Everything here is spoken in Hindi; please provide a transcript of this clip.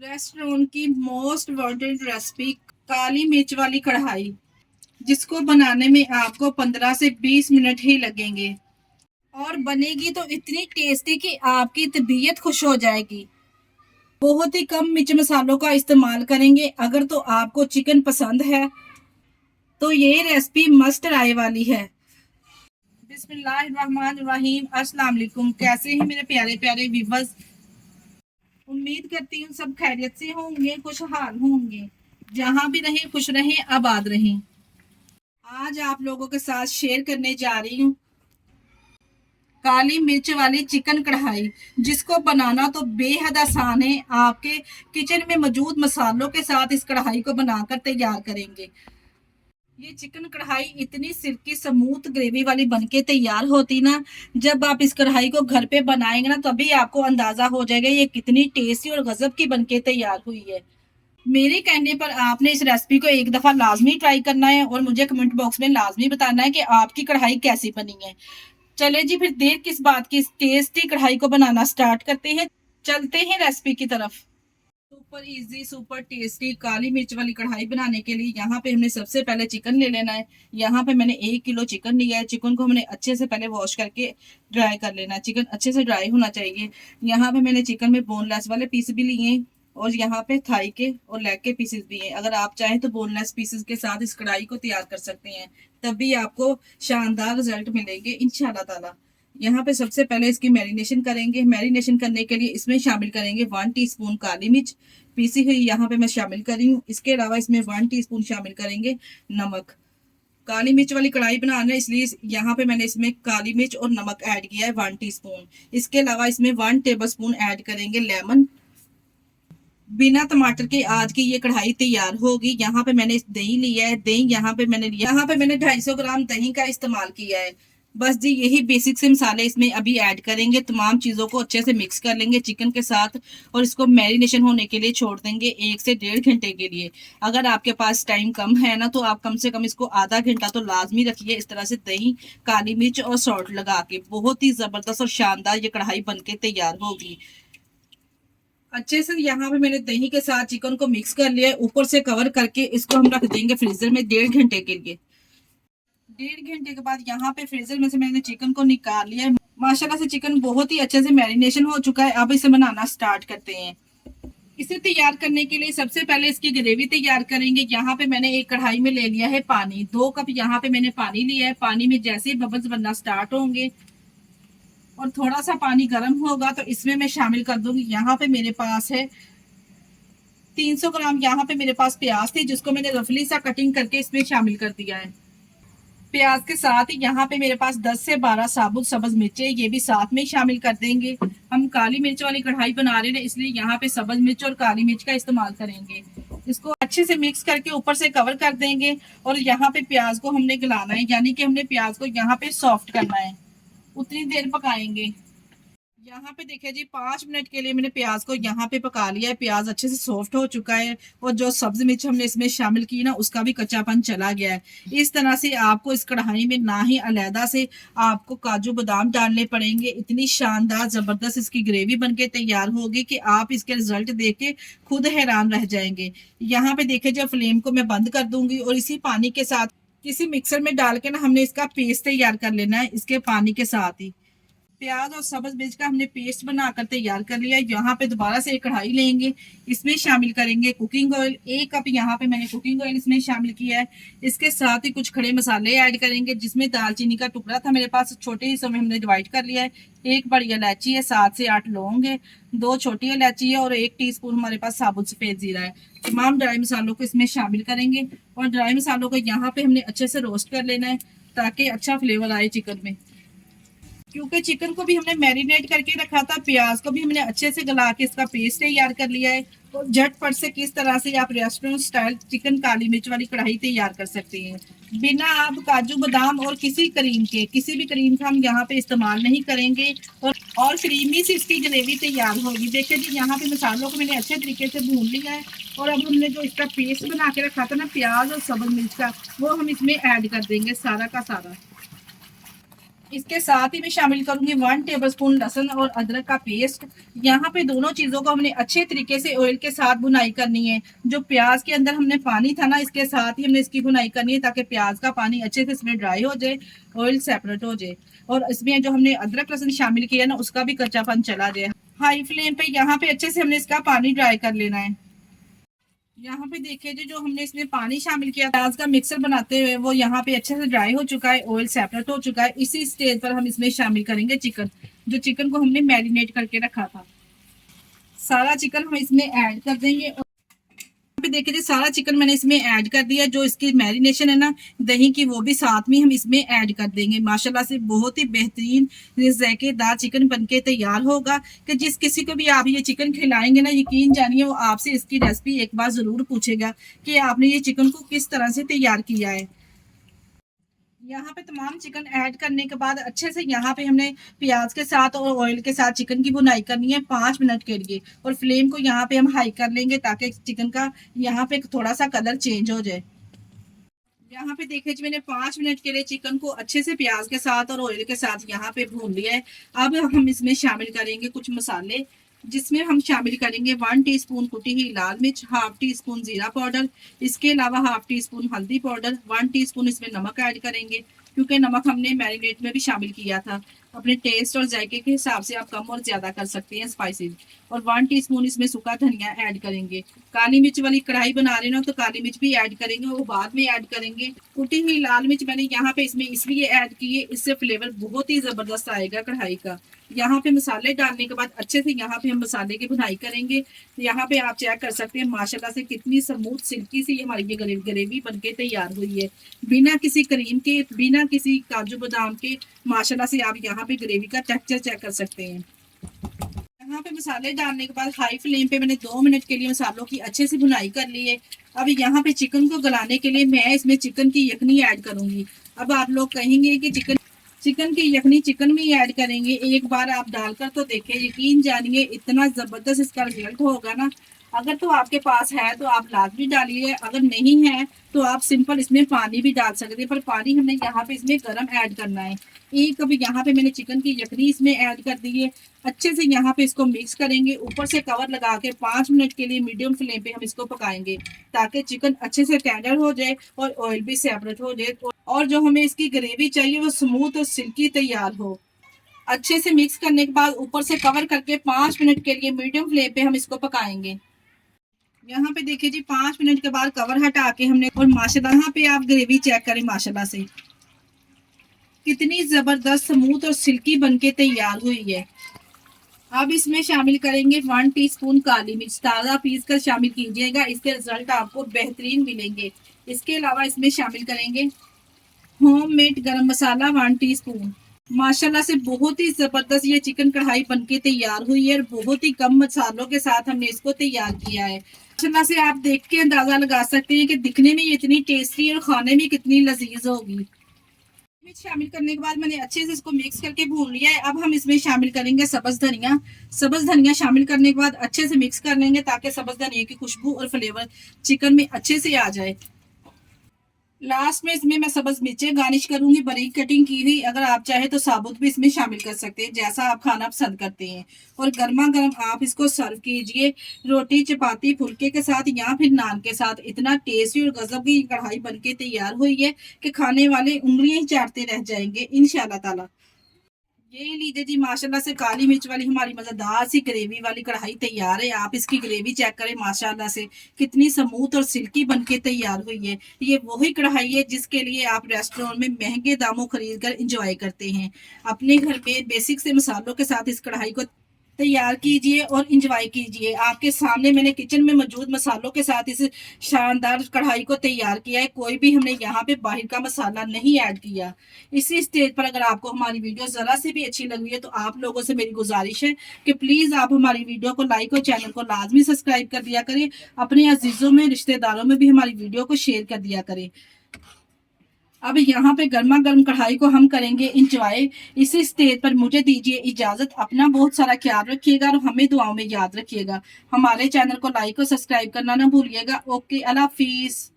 रेस्टोरेंट की मोस्ट वांटेड रेसिपी काली मिर्च वाली कढ़ाई, जिसको बनाने में आपको 15 से 20 मिनट ही लगेंगे और बनेगी तो इतनी टेस्टी कि आपकी तबीयत खुश हो जाएगी। बहुत ही कम मिर्च मसालों का इस्तेमाल करेंगे। अगर तो आपको चिकन पसंद है तो ये रेसिपी मस्ट ट्राई वाली है। बिस्मिल्लाहिर्रहमानिर्रहीम। अस्सलाम वालेकुम। कैसे हैं मेरे प्यारे प्यारे व्यूअर्स? उम्मीद करती हूँ सब खैरियत से होंगे, खुशहाल होंगे। जहां भी रहें खुश रहें, आबाद रहें। आज आप लोगों के साथ शेयर करने जा रही हूँ काली मिर्च वाली चिकन कढ़ाई, जिसको बनाना तो बेहद आसान है। आपके किचन में मौजूद मसालों के साथ इस कढ़ाई को बनाकर तैयार करेंगे। ये चिकन कढ़ाई इतनी सिल्की स्मूथ ग्रेवी वाली बनके तैयार होती ना, जब आप इस कढ़ाई को घर पे बनाएंगे ना तभी आपको अंदाजा हो जाएगा ये कितनी टेस्टी और गजब की बनके तैयार हुई है। मेरे कहने पर आपने इस रेसिपी को एक दफा लाजमी ट्राई करना है और मुझे कमेंट बॉक्स में लाजमी बताना है कि आपकी कढ़ाई कैसी बनी है। चले जी, फिर देर किस बात की, इस टेस्टी कढ़ाई को बनाना स्टार्ट करते हैं। चलते हैं रेसिपी की तरफ। सुपर इजी सुपर टेस्टी काली मिर्च वाली कढ़ाई बनाने के लिए यहाँ पे हमने सबसे पहले चिकन ले लेना है। यहाँ पे मैंने 1 किलो चिकन लिया है। चिकन को हमने अच्छे से पहले वॉश करके ड्राई कर लेना है। चिकन अच्छे से ड्राई होना चाहिए। यहाँ पे मैंने चिकन में बोनलेस वाले पीस भी लिए हैं और यहाँ पे थाई के और लेग के पीसेस भी हैं। अगर आप चाहें तो बोनलेस पीसेस के साथ इस कढ़ाई को तैयार कर सकते हैं, तभी आपको शानदार रिजल्ट मिलेंगे इंशाल्लाह ताला। यहाँ पे सबसे पहले इसकी मैरिनेशन करेंगे। मैरिनेशन करने के लिए इसमें शामिल करेंगे 1 टीस्पून काली मिर्च पीसी हुई, यहाँ पे मैं शामिल कर रही हूँ। इसके अलावा इसमें 1 टीस्पून शामिल करेंगे नमक। काली मिर्च वाली कढ़ाई बनाना है इसलिए यहाँ पे मैंने इसमें काली मिर्च और नमक ऐड किया है 1 टीस्पून। इसके अलावा इसमें 1 टेबल स्पून ऐड करेंगे लेमन। बिना टमाटर के आज की ये कढ़ाई तैयार होगी। यहाँ पे मैंने दही लिया है। दही यहाँ पे मैंने 250 ग्राम दही का इस्तेमाल किया है। बस जी, यही बेसिक से मसाले इसमें अभी ऐड करेंगे। तमाम चीजों को अच्छे से मिक्स कर लेंगे चिकन के साथ और इसको मैरिनेशन होने के लिए छोड़ देंगे 1 से 1.5 घंटे के लिए। अगर आपके पास टाइम कम है ना तो आप कम से कम इसको आधा घंटा तो लाजमी रखिए। इस तरह से दही, काली मिर्च और सॉल्ट लगा के बहुत ही जबरदस्त और शानदार ये कढ़ाई बनके तैयार होगी। अच्छे से यहाँ पे मैंने दही के साथ चिकन को मिक्स कर लिया है। ऊपर से कवर करके इसको हम रख देंगे फ्रीजर में 1.5 घंटे के लिए। 1.5 घंटे के बाद यहाँ पे फ्रीजर में से मैंने चिकन को निकाल लिया है। माशाल्लाह से चिकन बहुत ही अच्छे से मैरिनेशन हो चुका है। अब इसे बनाना स्टार्ट करते हैं। इसे तैयार करने के लिए सबसे पहले इसकी ग्रेवी तैयार करेंगे। यहाँ पे मैंने एक कढ़ाई में ले लिया है पानी। 2 कप यहाँ पे मैंने पानी लिया है। पानी में जैसे ही बबल्स बनना स्टार्ट होंगे और थोड़ा सा पानी गर्म होगा तो इसमें मैं शामिल कर दूंगी। यहाँ पे मेरे पास है 300 ग्राम यहाँ पे मेरे पास प्याज थी, जिसको मैंने रफली सा कटिंग करके इसमें शामिल कर दिया है। प्याज के साथ ही यहाँ पे मेरे पास 10 से 12 साबुत सब्ज मिर्चें, ये भी साथ में शामिल कर देंगे। हम काली मिर्च वाली कढ़ाई बना रहे हैं इसलिए यहाँ पे सब्ज मिर्च और काली मिर्च का इस्तेमाल करेंगे। इसको अच्छे से मिक्स करके ऊपर से कवर कर देंगे और यहाँ पे प्याज को हमने गलाना है, यानी कि हमने प्याज को यहाँ पे सॉफ्ट करना है। उतनी देर पकाएंगे। यहाँ पे देखिए जी, 5 मिनट के लिए मैंने प्याज को यहाँ पे पका लिया है। प्याज अच्छे से सॉफ्ट हो चुका है और जो सब्ज मिर्च हमने इसमें शामिल की ना उसका भी कच्चापन चला गया है। इस तरह से आपको इस कढ़ाई में ना ही अलहदा से आपको काजू बादाम डालने पड़ेंगे। इतनी शानदार जबरदस्त इसकी ग्रेवी बनके तैयार होगी कि आप इसके रिजल्ट देख के खुद हैरान रह जाएंगे। यहाँ पे देखिए जब फ्लेम को मैं बंद कर दूंगी और इसी पानी के साथ किसी मिक्सर में डाल के ना हमने इसका पेस्ट तैयार कर लेना है। इसके पानी के साथ ही प्याज और सब्ज मिर्च का हमने पेस्ट बनाकर तैयार कर लिया है। यहाँ पे दोबारा से एक कढ़ाई लेंगे। इसमें शामिल करेंगे कुकिंग ऑयल। 1 कप यहाँ पे मैंने कुकिंग ऑयल इसमें शामिल किया है। इसके साथ ही कुछ खड़े मसाले ऐड करेंगे, जिसमें दालचीनी का टुकड़ा था मेरे पास, छोटे हिस्सों में हमने डिवाइड कर लिया है। 1 बड़ी इलायची है, 7 से 8 लौंग है, 2 छोटी इलायची है और 1 टीस्पून हमारे पास साबुत सफेद जीरा है। तमाम ड्राई मसालों को इसमें शामिल करेंगे और ड्राई मसालों को यहाँ पे हमने अच्छे से रोस्ट कर लेना है ताकि अच्छा फ्लेवर आए चिकन में। क्योंकि चिकन को भी हमने मैरिनेट करके रखा था, प्याज को भी हमने अच्छे से गला के इसका पेस्ट तैयार कर लिया है। तो झटपट से किस तरह से आप रेस्टोरेंट स्टाइल चिकन काली मिर्च वाली कढ़ाई तैयार कर सकते हैं। बिना आप काजू बादाम और किसी भी क्रीम का हम यहाँ पे इस्तेमाल नहीं करेंगे और क्रीमी सी इसकी ग्रेवी तैयार होगी। देखिए जी, यहाँ पे मसालों को मैंने अच्छे तरीके से भून लिया है और अब हमने जो इसका पेस्ट बना के रखा था ना प्याज और सब्ज मिर्च का, वो हम इसमें ऐड कर देंगे सारा का सारा। इसके साथ ही मैं शामिल करूंगी 1 टेबलस्पून लहसुन और अदरक का पेस्ट। यहाँ पे दोनों चीजों को हमने अच्छे तरीके से ऑयल के साथ भुनाई करनी है। जो प्याज के अंदर हमने पानी था ना, इसके साथ ही हमने इसकी भुनाई करनी है ताकि प्याज का पानी अच्छे से इसमें ड्राई हो जाए, ऑयल सेपरेट हो जाए और इसमें जो हमने अदरक लहसुन शामिल किया ना, उसका भी कच्चापन चला जाए। हाई फ्लेम पे यहाँ पे अच्छे से हमने इसका पानी ड्राई कर लेना है। यहाँ पे देखिए जी, जो हमने इसमें पानी शामिल किया प्याज का मिक्सर बनाते हुए, वो यहाँ पे अच्छे से ड्राई हो चुका है, ऑयल सेपरेट हो चुका है। इसी स्टेज पर हम इसमें शामिल करेंगे चिकन, जो चिकन को हमने मैरिनेट करके रखा था। सारा चिकन हम इसमें ऐड कर देंगे। पे देखिए जी, सारा चिकन मैंने इसमें ऐड कर दिया। जो इसकी मैरिनेशन है ना दही की, वो भी साथ में हम इसमें ऐड कर देंगे। माशाल्लाह से बहुत ही बेहतरीन जायकेदार चिकन बनके तैयार होगा कि जिस किसी को भी आप ये चिकन खिलाएंगे ना, यकीन जानिए वो आपसे इसकी रेसिपी एक बार जरूर पूछेगा कि आपने ये चिकन को किस तरह से तैयार किया है। यहाँ पे तमाम चिकन ऐड करने के बाद अच्छे से यहाँ पे हमने प्याज के साथ और ऑयल के साथ चिकन की भुनाई करनी है 5 मिनट के लिए। और फ्लेम को यहाँ पे हम हाई कर लेंगे ताकि चिकन का यहाँ पे थोड़ा सा कलर चेंज हो जाए। यहाँ पे देखिए जी, मैंने 5 मिनट के लिए चिकन को अच्छे से प्याज के साथ और ऑयल के साथ यहाँ पे भून लिया है। अब हम इसमें शामिल करेंगे कुछ मसाले, जिसमें हम शामिल करेंगे 1 टीस्पून कुटी हुई लाल मिर्च, हाफ टी स्पून जीरा पाउडर, इसके अलावा हाफ टी स्पून हल्दी पाउडर, 1 टीस्पून इसमें नमक ऐड करेंगे क्योंकि नमक हमने मैरिनेट में भी शामिल किया था। अपने टेस्ट और जायके के हिसाब से आप कम और ज्यादा कर सकते हैं स्पाइसेस। और 1 टीस्पून इसमें सूखा धनिया ऐड करेंगे। काली मिर्च वाली कढ़ाई बना रहे ना, तो काली मिर्च भी ऐड करेंगे, वो बाद में ऐड करेंगे। कुटी हुई लाल मिर्च मैंने यहाँ पे इसमें इसलिए ऐड की है, इससे फ्लेवर बहुत ही जबरदस्त आएगा कढ़ाई का। यहाँ पे मसाले डालने के बाद अच्छे से यहाँ पे हम मसाले की भुनाई करेंगे। यहाँ पे आप चेक कर सकते हैं माशाल्लाह से कितनी स्मूथ सिल्की सी हमारी ये ग्रेवी बनके तैयार हुई है, बिना किसी क्रीम के, बिना किसी काजू बादाम के। माशाल्लाह से आप यहाँ पे ग्रेवी का टेक्सचर चेक कर सकते हैं। यहाँ पे मसाले डालने के बाद हाई फ्लेम पे मैंने 2 मिनट के लिए मसालों की अच्छे से भुनाई कर ली है। अब यहाँ पे चिकन को गलाने के लिए मैं इसमें चिकन की यखनी ऐड करूंगी। अब आप लोग कहेंगे कि चिकन की यखनी चिकन में ही ऐड करेंगे, एक बार आप डालकर तो देखें, यकीन जानिए इतना जबरदस्त इसका रिजल्ट होगा ना। अगर तो आपके पास है तो आप लाजमी डालिए, अगर नहीं है तो आप सिंपल इसमें पानी भी डाल सकते हैं, पर पानी हमने यहाँ पे इसमें गर्म ऐड करना है। एक अब यहाँ पे मैंने चिकन की यखनी इसमें ऐड कर दी है। अच्छे से यहाँ पे इसको मिक्स करेंगे, ऊपर से कवर लगा के 5 मिनट के लिए मीडियम फ्लेम पे हम इसको पकाएंगे ताकि चिकन अच्छे से टेंडर हो जाए और ऑयल भी सेपरेट हो जाए और जो हमें इसकी ग्रेवी चाहिए वो स्मूथ और सिल्की तैयार हो। अच्छे से मिक्स करने के बाद ऊपर से कवर करके 5 मिनट के लिए मीडियम फ्लेम पे हम इसको पकाएंगे। यहाँ पे देखिए जी, 5 मिनट के बाद कवर हटा के हमने, और माशाल्लाह यहाँ पे आप ग्रेवी चेक करें माशाल्लाह से कितनी जबरदस्त स्मूथ और सिल्की बनके तैयार हुई है। अब इसमें शामिल करेंगे 1 टीस्पून काली मिर्च, ताज़ा पीस कर शामिल कीजिएगा, इसके रिजल्ट आपको बेहतरीन मिलेंगे। इसके अलावा इसमें शामिल करेंगे होममेड गरम मसाला 1 टीस्पून। माशाल्लाह से बहुत ही जबरदस्त ये चिकन कढ़ाई बनके तैयार हुई है और बहुत ही कम मसालों के साथ हमने इसको तैयार किया है। माशाल्लाह से आप देख के अंदाजा लगा सकते हैं कि दिखने में ये इतनी टेस्टी और खाने में कितनी लजीज होगी। मिर्च शामिल करने के बाद मैंने अच्छे से इसको मिक्स करके भून लिया है। अब हम इसमें शामिल करेंगे सब्ज धनिया। सब्ज धनिया शामिल करने के बाद अच्छे से मिक्स कर लेंगे ताकि सब्ज धनिया की खुशबू और फ्लेवर चिकन में अच्छे से आ जाए। लास्ट में इसमें मैं सब्ज मिर्चें गार्निश करूंगी बारीक कटिंग की हुई। अगर आप चाहे तो साबुत भी इसमें शामिल कर सकते हैं, जैसा आप खाना पसंद करते हैं। और गर्मा गर्म आप इसको सर्व कीजिए रोटी, चपाती, फुल्के के साथ या फिर नान के साथ। इतना टेस्टी और गजब की कढ़ाई बनके तैयार हुई है कि खाने वाले उंगलियां ही चाटते रह जाएंगे इंशाल्लाह ताला। ये लीजिए जी, माशाल्लाह से काली मिर्च वाली हमारी मजेदार सी ग्रेवी वाली कढ़ाई तैयार है। आप इसकी ग्रेवी चेक करें माशाल्लाह से कितनी स्मूथ और सिल्की बनके तैयार हुई है। ये वही कढ़ाई है जिसके लिए आप रेस्टोरेंट में महंगे दामों खरीद कर इंजॉय करते हैं। अपने घर में बेसिक से मसालों के साथ इस कढ़ाई को तैयार कीजिए और इंजॉय कीजिए। आपके सामने मैंने किचन में मौजूद मसालों के साथ इस शानदार कढ़ाई को तैयार किया है। कोई भी हमने यहाँ पे बाहर का मसाला नहीं ऐड किया। इसी स्टेज पर अगर आपको हमारी वीडियो जरा से भी अच्छी लगी है तो आप लोगों से मेरी गुजारिश है कि प्लीज आप हमारी वीडियो को लाइक और चैनल को लाजमी सब्सक्राइब कर दिया करें। अपने अजीजों में, रिश्तेदारों में भी हमारी वीडियो को शेयर कर दिया करें। अब यहाँ पे गर्मा गर्म कढ़ाई को हम करेंगे इंजॉय। इसी स्टेज पर मुझे दीजिए इजाजत। अपना बहुत सारा ख्याल रखिएगा और हमें दुआओं में याद रखिएगा। हमारे चैनल को लाइक और सब्सक्राइब करना ना भूलिएगा। ओके, अल्लाह हाफिज।